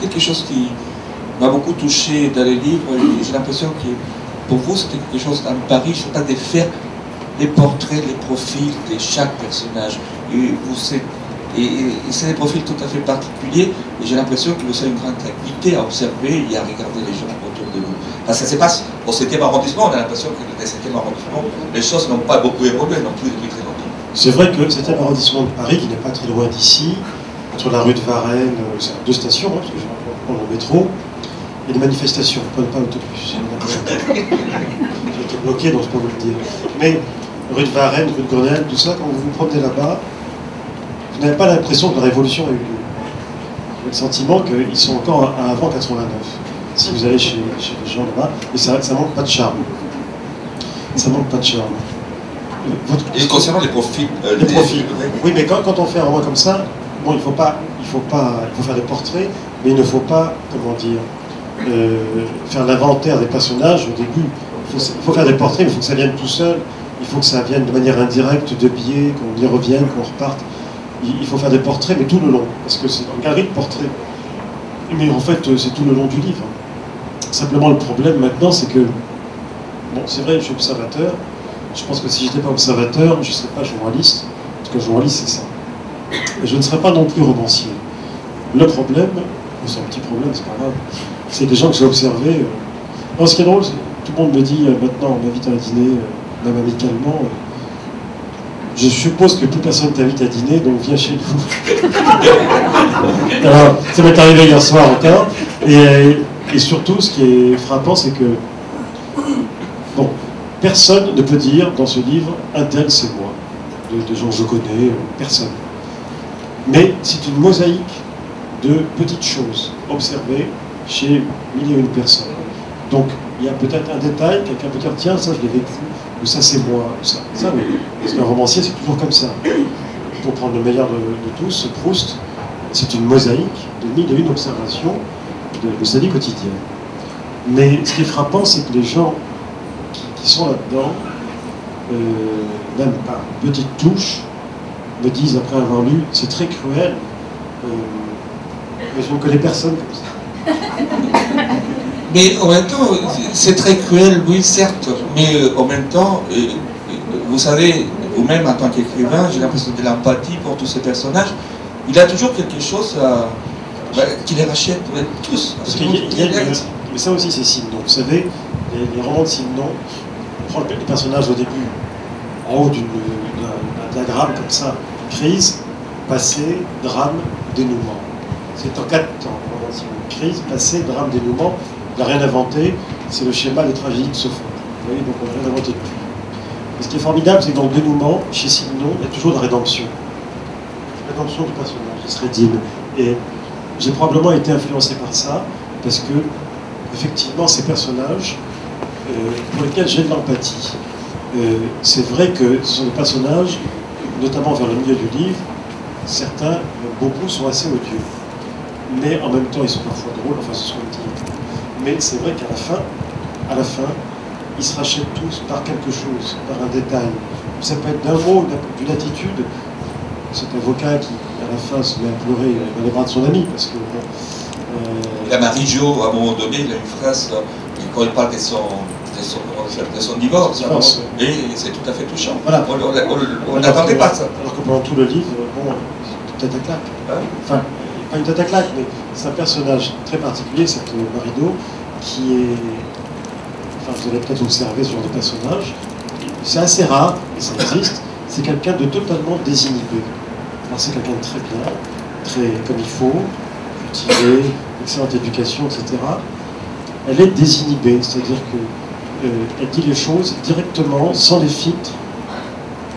quelque chose qui m'a beaucoup touché dans les livres. J'ai l'impression que pour vous, c'était quelque chose d'un pari, je ne sais pas, de faire les portraits, les profils de chaque personnage. Et c'est des profils tout à fait particuliers. Et j'ai l'impression que vous avez une grande activité à observer et à regarder les gens autour de vous. Parce que ça se passe au 7e arrondissement. On a l'impression que dans le 7e arrondissement, les choses n'ont pas beaucoup évolué non plus depuis très longtemps. C'est vrai que le 7e arrondissement de Paris, qui n'est pas très loin d'ici, entre la rue de Varennes, c'est 2 stations, parce que je prends le métro, il y a des manifestations, pas l'autobus. J'ai été bloqué, donc je peux vous le dire. Mais rue de Varennes, rue de Grenelle, tout ça, quand vous vous promenez là-bas, vous n'avez pas l'impression que la révolution a eu lieu. Vous avez le sentiment qu'ils sont encore à avant 89. Si vous allez chez les gens là-bas, et ça manque pas de charme. Ça manque pas de charme. Et concernant les profils, les profils. Oui, mais quand on fait un roman comme ça, bon, il faut faire des portraits, mais il ne faut pas, comment dire, faire l'inventaire des personnages au début. Il faut faire des portraits, mais il faut que ça vienne tout seul. Il faut que ça vienne de manière indirecte, de biais, qu'on y revienne, qu'on reparte. Il faut faire des portraits, mais tout le long, parce que c'est une galerie de portraits. Mais en fait, c'est tout le long du livre. Simplement, le problème maintenant, c'est que, bon, c'est vrai, je suis observateur. Je pense que si je n'étais pas observateur, je ne serais pas journaliste. Parce que journaliste, c'est ça. Et je ne serais pas non plus romancier. Le problème, c'est un petit problème, c'est pas grave, c'est des gens que j'ai observés. Ce qui est drôle, tout le monde me dit maintenant, on m'invite à dîner, même amicalement. Je suppose que plus personne t'invite à dîner, donc viens chez nous. Alors, ça m'est arrivé hier soir encore. Et surtout, ce qui est frappant, c'est que bon, personne ne peut dire dans ce livre, un tel c'est moi. De gens que je connais, personne. Mais c'est une mosaïque de petites choses observées chez mille et une personnes. Donc, il y a peut-être un détail, quelqu'un peut dire, tiens, ça je l'ai vécu, ou ça c'est moi, ou ça oui. Parce qu'un romancier, c'est toujours comme ça. Pour prendre le meilleur de tous, Proust, c'est une mosaïque de mille et une observations de sa vie quotidienne. Mais ce qui est frappant, c'est que les gens qui sont là-dedans, même par petite touche, me disent, après avoir lu, c'est très cruel, mais je ne connais personne comme ça. Mais en même temps, c'est très cruel, oui, certes, mais en même temps, vous savez, vous-même en tant qu'écrivain, j'ai l'impression de l'empathie pour tous ces personnages. Il y a toujours quelque chose qui les rachète tous. Mais ça aussi, c'est Simenon. Vous savez, les romans de Simenon, on prend les personnages au début, en haut d'un diagramme comme ça, crise, passé, drame, dénouement. C'est en 4 temps. Crise, passé, drame, dénouement. Il n'a rien inventé, c'est le schéma des tragédies de Sophocle. Vous voyez, donc on n'a rien inventé depuis. Et ce qui est formidable, c'est que dans le dénouement, chez Simenon, il y a toujours la rédemption. La rédemption du personnage, il se rédime. Et j'ai probablement été influencé par ça, parce que, effectivement, ces personnages, pour lesquels j'ai de l'empathie, c'est vrai que ce sont des personnages, notamment vers le milieu du livre, certains, beaucoup, sont assez odieux. Mais en même temps, ils sont parfois drôles, enfin, ce sont dit. Mais c'est vrai qu'à la fin, ils se rachètent tous par quelque chose, par un détail. Ça peut être d'un mot, d'une attitude. Cet avocat qui, à la fin, se met à pleurer dans les bras de son ami, parce que... La Marie-Jo, à un moment donné, il a une phrase, quand il parle de son divorce, et c'est tout à fait touchant. Voilà. On n'attendait pas ça. Alors que pendant tout le livre, bon, c'est une tête à claque. Hein, enfin, pas une tête à claque, mais c'est un personnage très particulier, cette Marido, qui est... Enfin, vous allez peut-être observer ce genre de personnage. C'est assez rare, et ça existe. C'est quelqu'un de totalement désinhibé. Alors c'est quelqu'un de très bien, très comme il faut, cultivé, excellente éducation, etc. Elle est désinhibée, c'est-à-dire qu'elle dit les choses directement, sans les filtres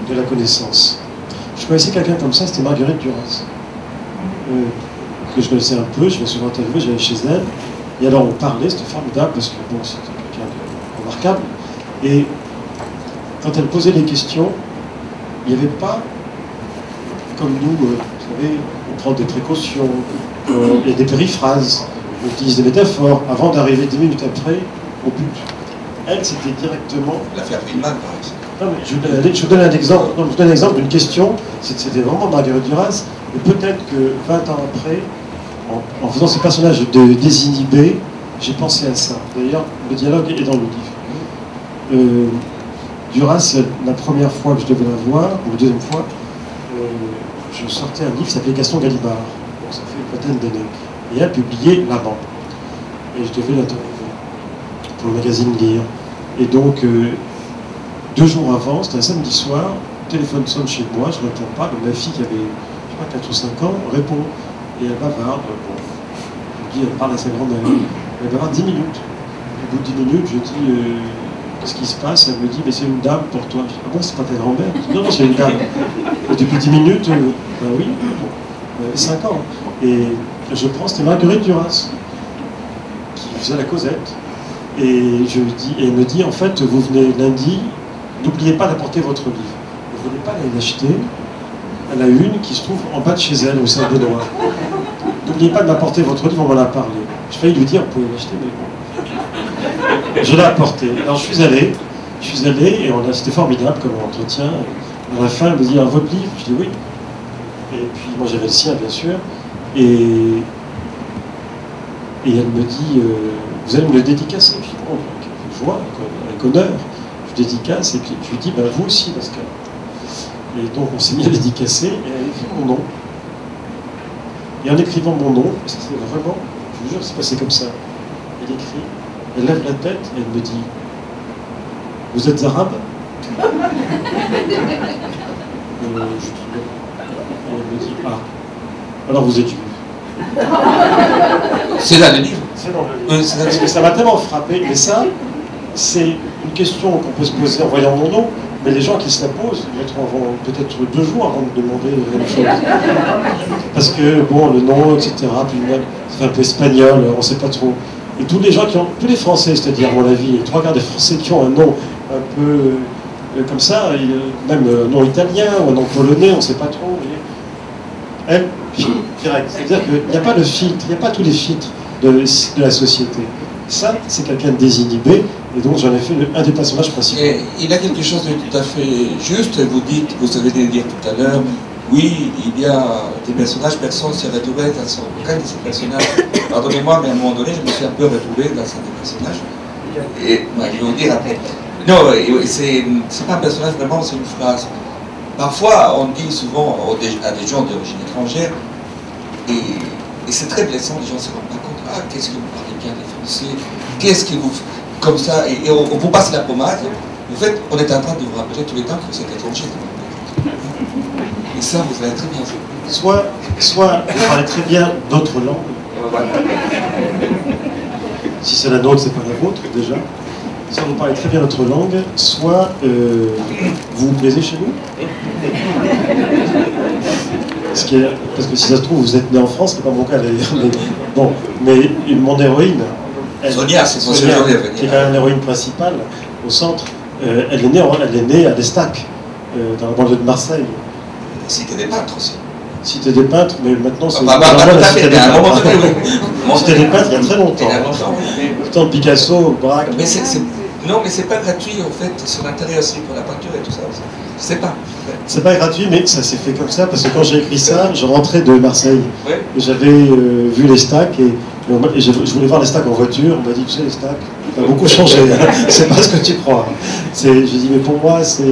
de la connaissance. Je connaissais quelqu'un comme ça, c'était Marguerite Duras. Que je connaissais un peu, je l'ai souvent interviewée, j'allais chez elle, et alors on parlait, c'était formidable, parce que bon, c'était quelqu'un de remarquable, et quand elle posait des questions, il n'y avait pas, comme nous, vous savez, on prend des précautions, il y a des périphrases, on utilise des métaphores, avant d'arriver 10 minutes après au but. Elle, c'était directement... L'affaire Villeman, par exemple. Non, mais je vous donne un exemple, je vous donne un exemple d'une question, c'était vraiment Marguerite Duras, et peut-être que 20 ans après, en faisant ce personnage désinhibé, j'ai pensé à ça. D'ailleurs, le dialogue est dans le livre. Duras, la première fois que je devais la voir, ou la deuxième fois, je sortais un livre qui s'appelait Gaston Galibard. Donc ça fait une vingtaine d'années. Et elle a publié L'Amant. Et je devais l'interviewer pour le magazine Lire. Et donc, 2 jours avant, c'était un samedi soir, le téléphone sonne chez moi, je ne réponds pas, donc ma fille qui avait, je sais pas, 4 ou 5 ans, répond. Et elle bavarde. Bon, je dis, elle parle à sa grand-mère. Elle bavarde 10 minutes. Au bout de 10 minutes, je dis, qu'est-ce qui se passe? Elle me dit, mais c'est une dame pour toi. Je dis, ah bon, c'est pas ta grand-mère? Non, non, c'est une dame. Et depuis 10 minutes, ben oui, bon, 5 ans. Et je prends, c'était Marguerite Duras, qui faisait la causette. Et je lui dis, et elle me dit, en fait, vous venez lundi, n'oubliez pas d'apporter votre livre. Vous ne voulez pas aller l'acheter? Elle a une qui se trouve en bas de chez elle, au Saint-Benoît. N'oubliez pas de m'apporter votre livre, on m'en a parlé. Je failli lui dire, vous pouvez l'acheter, mais bon. Je l'ai apporté. Alors je suis allé, et c'était formidable comme entretien. À la fin, elle me dit, votre livre? Je dis oui. Et puis, moi j'avais le sien, bien sûr. Et elle me dit, vous allez me le dédicacer? Je dis, bon, avec joie, avec honneur. Je dédicace, et puis je lui dis, ben, vous aussi, dans ce cas. Et donc on s'est mis à dédicacer, et elle écrit mon nom. Et en écrivant mon nom, c'est vraiment, je vous jure, c'est passé comme ça. Elle écrit, elle lève la tête, et elle me dit, vous êtes arabe? Je dis non. Et elle me dit, ah, alors vous êtes juif. C'est là le livre. C'est dans le livre. Parce que ça m'a tellement frappé, mais ça, c'est une question qu'on peut se poser en voyant mon nom, mais les gens qui se la posent mettront peut-être 2 jours avant de demander la même chose. Parce que, bon, le nom, etc., puis c'est un peu espagnol, on ne sait pas trop. Et tous les gens tous les Français, c'est-à-dire, à mon avis, 3/4 des Français qui ont un nom un peu comme ça, même un nom italien ou un nom polonais, on ne sait pas trop. Elle, direct. C'est-à-dire qu'il n'y a pas de filtre, il n'y a pas tous les filtres de la société. Ça, c'est quelqu'un de désinhibé, et donc j'en ai fait un des personnages principaux. Et il a quelque chose de tout à fait juste. Vous avez dit tout à l'heure, oui, il y a des personnages, personne s'y retrouvé dans aucun de ces personnages. Pardonnez-moi, mais à un moment donné, je me suis un peu retrouvé dans un des personnages. Et je vais vous dire après. Non, c'est pas un personnage vraiment, c'est une phrase. Parfois, on dit souvent à des gens d'origine étrangère, et c'est très blessant, les gens ne se rendent pas compte. Ah, qu'est-ce que vous parlez bien les Français? Qu'est-ce que vous... Comme ça, et on vous passe la pommade. En fait, on est en train de vous rappeler tous les temps que vous êtes étranger. Et ça, vous allez très bien fait. Soit vous parlez très bien d'autres langues. Si c'est la nôtre, c'est pas la vôtre, déjà. Soit vous parlez très bien notre langue, soit vous vous plaisez chez nous. Parce que si ça se trouve, vous êtes né en France, c'est pas mon cas d'ailleurs. Mais, bon, mais mon héroïne, Sonia, c'est son Sonia, qui est quand même l'héroïne principale au centre, elle est née à Destac, dans la banlieue de Marseille. Cité des peintres aussi. Cité des peintres, mais maintenant c'est la cité des peintres. Cité des peintres il y a très longtemps. Le temps de Picasso, Braque. Non, mais c'est pas gratuit en fait, c'est l'intérêt aussi pour la peinture et tout ça. C'est pas. C'est pas gratuit, mais ça s'est fait comme ça, parce que quand j'ai écrit ça, je rentrais de Marseille. Ouais. Et j'avais vu les stacks, et je voulais voir les stacks en voiture, on m'a dit, tu sais, les stacks, ça a beaucoup changé, hein. C'est pas ce que tu crois. J'ai dit, mais pour moi, c'est...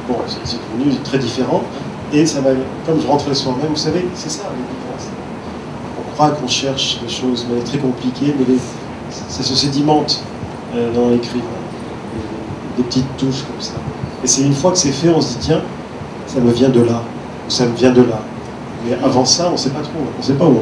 Bon, c'est devenu très différent, et ça m'a... Comme je rentrais le soir même, vous savez, c'est ça, on croit qu'on cherche des choses, mais très compliquées, mais ça se sédimente dans l'écrit. Des petites touches comme ça. Et c'est une fois que c'est fait, on se dit, tiens, ça me vient de là, ou ça me vient de là. Mais avant ça, on ne sait pas trop, on ne sait pas où on va.